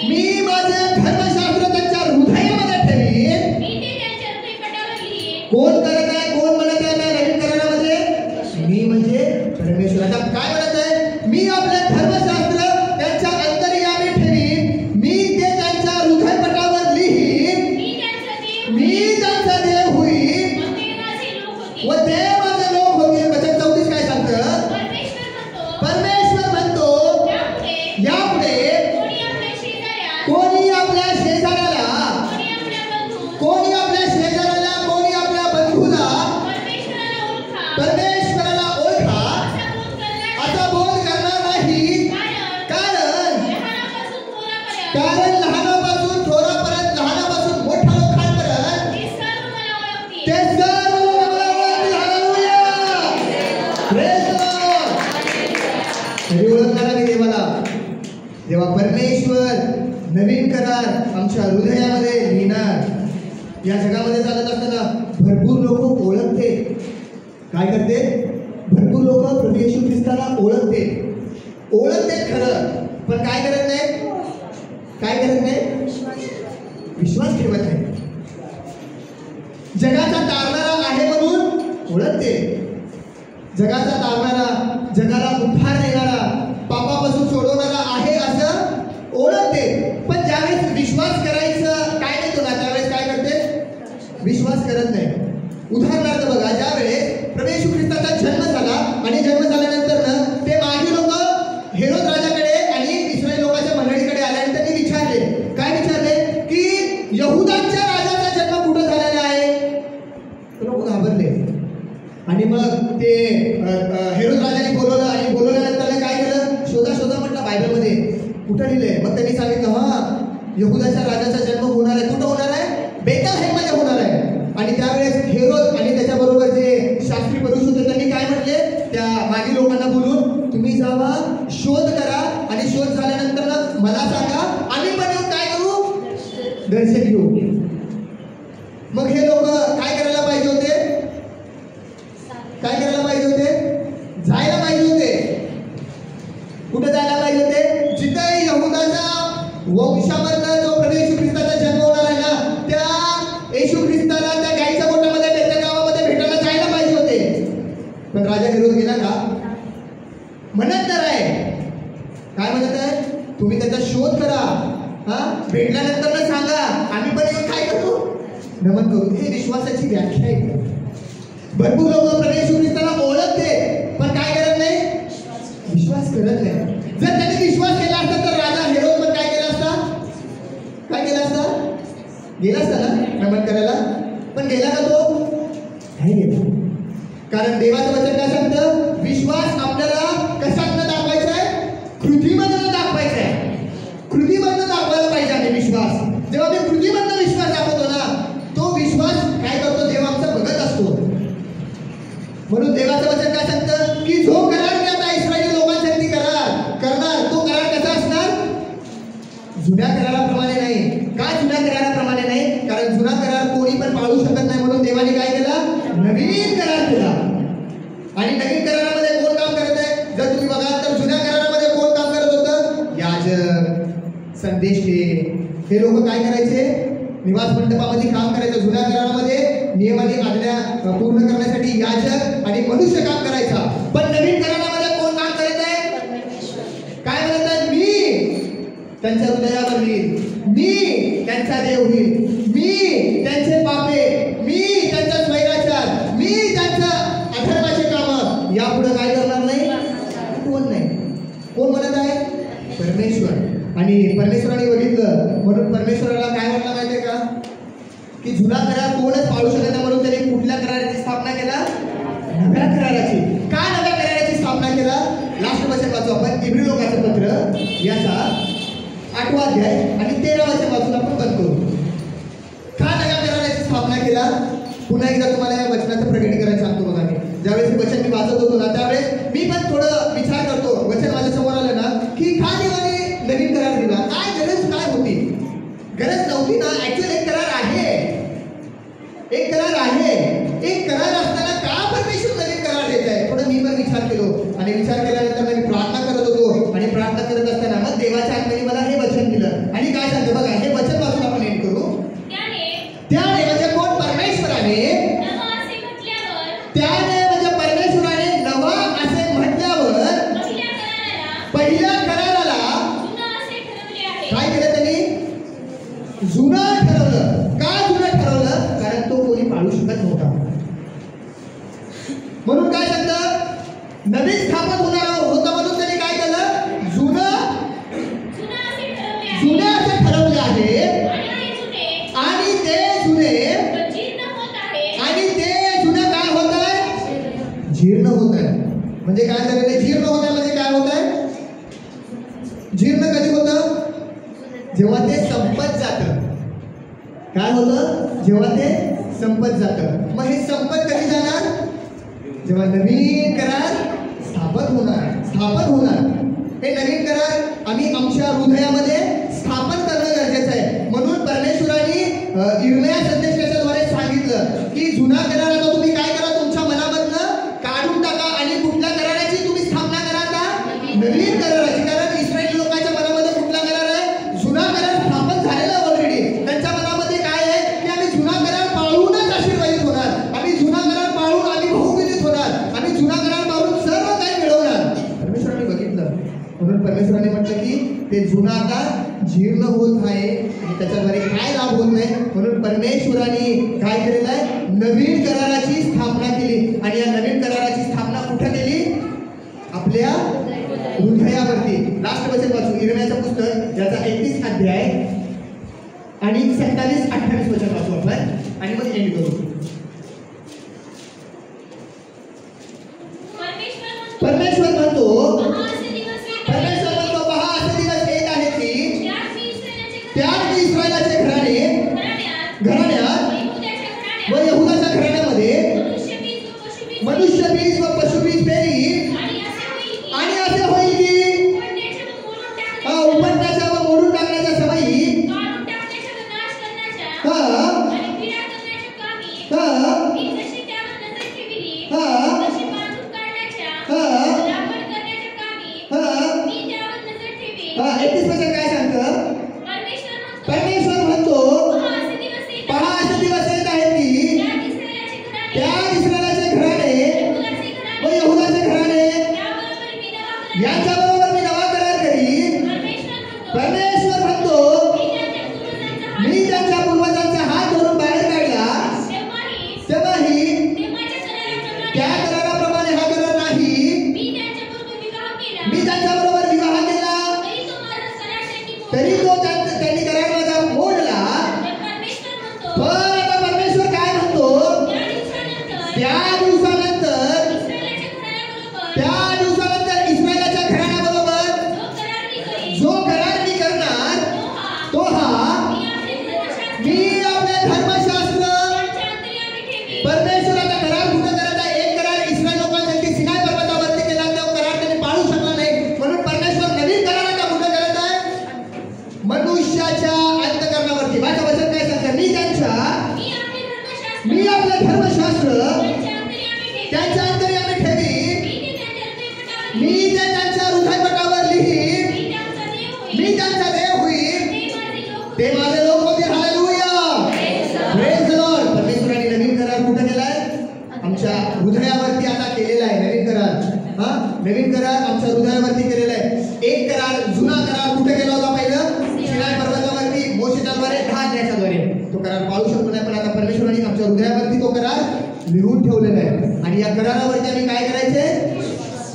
मी माझे धर्मशास्त्र त्यांच्या हृदयामध्ये ठेवीन. कोण करत आहे, कोण म्हणत आहे नवीन करारामध्ये, मी म्हणजे परमेश्वर. आता काय म्हणत आहे, मी आपले धर्मशास्त्र त्यांच्या अंतर्यामी ठेवीन, मी ते त्यांच्या हृदयपटावर लिहीन, मी त्यांचा देव होईल व ते माझे लोक होतील. वचन 34 काय सांगतं, परमेश्वर म्हणतो यापुढे कोणी आपल्या शेजाऱ्याला, कोणी आपल्या शेजाऱ्याला, कोणी आपल्या बंधूला परमेश्वराला ओळखा असा बोध करणार नाही. कारण लहानापासून थोरापर्यंत, लहानापासून मोठ्या लोकांपर्यंत ते सर्व मला ओळखतील. Hallelujah, praise the Lord. तरी ओळखणार नाही देवाला. जेव्हा परमेश्वर नवीन करार आमच्या हृदयामध्ये लिहिणार. या जगामध्ये चालत असताना भरपूर लोक ओळखते, काय करते, भरपूर लोक प्रभू येशू ख्रिस्ताला ओळखते खरं, पण काय करत नाही, काय करत नाही, विश्वास ठेवत नाही. जगाचा तारणारा आहे म्हणून ओळखते, जगाचा तारणारा, जगाला उद्धार देणारा, पापापासून सोडवणारा आहे असं ओळखते. पण ज्यावेळेस विश्वास करायचं काय नाही तुला, त्यावेळेस काय करते, विश्वास करत नाही. उदाहरणार्थ बघा, ज्यावेळेस प्रभू येशू ख्रिस्ताचा जन्म झाला आणि जन्म झाल्यानंतर ना ते मागे लोक हेरोद राजाकडे आणि इस्रायल लोकांच्या मंडळीकडे आल्यानंतर त्यांनी विचारले, काय विचारले, की यहुदांच्या राजाचा जन्म कुठं झालेला आहे. लोक घाबरले आणि मग ते हेरोद राजाने बोलवलं आणि बोलवल्यानंतर काय केलं, शोधा म्हटलं बायबलमध्ये कुठं लिहिलंय. मग त्यांनी सांगितलं, हा यहुदाच्या राजाचा जन्म होणार आहे. कुठं होणार आहे, बेथलेहेममध्ये होणार आहे. आणि त्यावेळेस हेरोद आणि त्याच्याबरोबर जे शास्त्री पुरुष होते त्यांनी काय म्हटले, त्या मागे लोकांना बोलून तुम्ही जावा, शोध करा आणि शोध झाल्यानंतर मला सांगा, आम्ही पण येऊन काय करू, दर्शन घेऊ. नमन करू. हे विश्वासाची व्याख्या आहे. भरपूर लोक प्रभू येशू ख्रिस्ताला ओळखते पण काय करत नाही, विश्वास करत नाही. जर त्यांनी विश्वास केला असता तर राजा हेरोद पण काय केला असता, काय केला असता, गेला असता ना नमन करायला. पण गेला का तो, नाही गेला. कारण देवाचं वचन काय सांगतं, विश्वास आपल्याला कशातनं दाखवायचा आहे, कृतीमधनं दाखवायचा आहे. कृतीमधनं दाखवायला पाहिजे आम्ही विश्वास. जेव्हा मी कृतीमधनं विश्वास दाखवतो ना, तो विश्वास काय करतो, देव आमचा बघत असतो. म्हणून देवाचं वचन काय सांगतं की जो करार मी आता इस्रायली लोकांसाठी करणार तो करार कसा असणार, जुन्या कराराप्रमाणे नाही. का जुन्या कराराप्रमाणे नाही, कारण जुना करार कोणी पण पाळू शकत नाही. म्हणून देवाने काय केला, नवीन करार केला. आणि नवीन करारामध्ये कोण काम करत आहे, जर तुम्ही बघाल तर जुन्या करारामध्ये कोण काम करत होतं, याजक, संदेशे, हे लोक काय करायचे, निवास मंडपामध्ये काम करायचं. जुन्या करारामध्ये नियम आणि आज्ञा पूर्ण करण्यासाठी याजक आणि मनुष्य काम करायचा. पण नवीन करारामध्ये कोण काम करत आहे, काय म्हणत आहे, मी त्यांच्या हृदयावर येईल, मी त्यांचा देव होईल, मी त्यांचे पापे, मी त्यांचा स्वैराचार, मी त्यांचा अधर्माचे काम यापुढे काय करणार नाही, कोण नाही. कोण म्हणत आहे, परमेश्वर. आणि परमेश्वराने बघितलं म्हणून परमेश्वराला काय म्हटलं माहितीये का, की जुना करार कोणच पाळू शकत नाही. म्हणून त्यांनी कुठल्या कराराची स्थापना केला, नव्या कराराची. का नव्या कराराची स्थापना केला, लास्ट वचन वाचू आपण इब्री लोकांचं पत्र याचा 8वा अध्याय आणि 13 वचन वाचून आपण बंद करू. का नव्या कराराची स्थापना केला, पुन्हा एकदा तुम्हाला या वचनाचं प्रगटीकरण सांगतो. बघा, मी ज्यावेळेस हे वचन मी वाचत होतो ना, त्यावेळेस मी पण थोडं विचार करतो. वचन माझ्या समोर आलं ना, की का देवाने नवीन करार दिला, काय गरज काय होती, गरज नव्हती ना. ऍक्च्युअली एक करार आहे, एक करार आहे. एक करार असताना का परमेश्वर नवीन करार देत आहे, थोडं मी पण विचार केलो. आणि विचार केल्यानंतर मी प्रार्थना करत होतो. आणि प्रार्थना करत असताना मग देवाच्या आत्म्याने मला हे वचन दिलं. आणि काय सांगतं बघा, हे वचन वाचून आपण एंड करू. त्याने म्हणजे कोण, परमेश्वराने, त्याने म्हणजे परमेश्वराने नवा असे म्हटल्यावर पहिल्या कराराला काय केलं, त्यांनी जुनं ठरवलं. का जुनं ठरवलं, कारण तो कोणी पाळू शकत नव्हता. म्हणून काय सांगतं, नवीन स्थापन होणार होतं म्हणून त्यांनी काय केलं, जुनं असं ठरवलं आहे. आणि ते जुने आणि ते जुनं काय होत आहे, जीर्ण होत आहे. म्हणजे काय झालेलं, जीर्ण होत आहे म्हणजे काय होत आहे, जीर्ण कधी होतं, जेव्हा ते संपत जातं. काय होतं, जेव्हा ते संपत जातं. मग हे संपत कधी जाणार, जेव्हा नवीन करार स्थापन होणार. हे नवीन करार आम्ही आमच्या हृदयामध्ये स्थापन करणं गरजेचं आहे. म्हणून परमेश्वराने इर्मिया संदेशाद्वारे सांगितलं की जुना करार आता तुम्ही काय करा, तुमच्या मनामधनं काढून टाका आणि कुठल्या कराराची तुम्ही स्थापना करा, आता नवीन कराराची. कारण इस्रायली लोकांच्या मनामध्ये कुठला करार आहे, जुना करार स्थापन झालेला ऑलरेडी. त्यांच्या मनामध्ये काय आहे की आम्ही जुना करार पाळूनच आशीर्वादित होणार, आम्ही जुना करार पाळून आम्ही बहुविधित होणार, आम्ही जुना करार पाळून सर्व काही मिळवणार. परमेश्वराने बघितलं म्हणून परमेश्वराने म्हटलं की ते जुना आता जीर्ण होत आहे आणि त्याच्याद्वारे काय लाभ होत नाही. म्हणून परमेश्वराने काय केलेलं आहे, नवीन कराराची स्थापना केली. आणि या नवीन कराराची स्थापना कुठे केली, आपल्या हृदयावरती. लास्ट वचन वाचू, इर्मियाचं पुस्तक ज्याचा 31 अध्याय आणि 27-28 वचन वाचू आपण आणि मग एंड करू. परमेश्वर म्हणतो पहा असे दिवस येत आहेत की त्यात इस्रायलाचे घराण्यात व यहुदाच्या घराण्यामध्ये मनुष्य बीज व पशुबीज पेरी. आणि असे होईल की उपटण्याच्या व मोडून टाकण्याच्या सवयी धर्मशास्त्र त्यांच्या अंतरी आम्ही ठेवी, मी ते त्यांच्या हृदयपटावर लिहीन, मी त्यांचा देव होईल, ते माझे लोक होतील. Hallelujah, praise the Lord. परमेश्वराने नवीन करार कुठे केलाय? आमच्या हृदयावरती आता केलेला आहे नवीन करार. नवीन करार आमच्या हृदयावरती केलेला आहे. एक करार, जुना करार कुठे केला होता? पहिलं सिनाई पर्वतावरती मोशेच्या द्वारे 10 आज्ञाच्या द्वारे. तो करार पाळू शकतो नाही, पण आता परमेश्वराने आमच्या हृदयावरती तो करार लिहून ठेवलेला आहे. आणि या करारावरती आम्ही काय करायचे?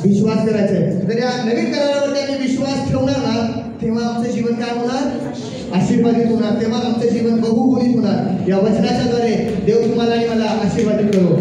विश्वास करायचा आहे. जर या नवीन करारावरती आम्ही विश्वास ठेवणार ना, तेव्हा आमचं जीवन काय होणार? आशीर्वादित होणार. तेव्हा आमचं जीवन बहुगुणित होणार. या वचनाच्या द्वारे देव तुम्हाला आणि मला आशीर्वादित करो.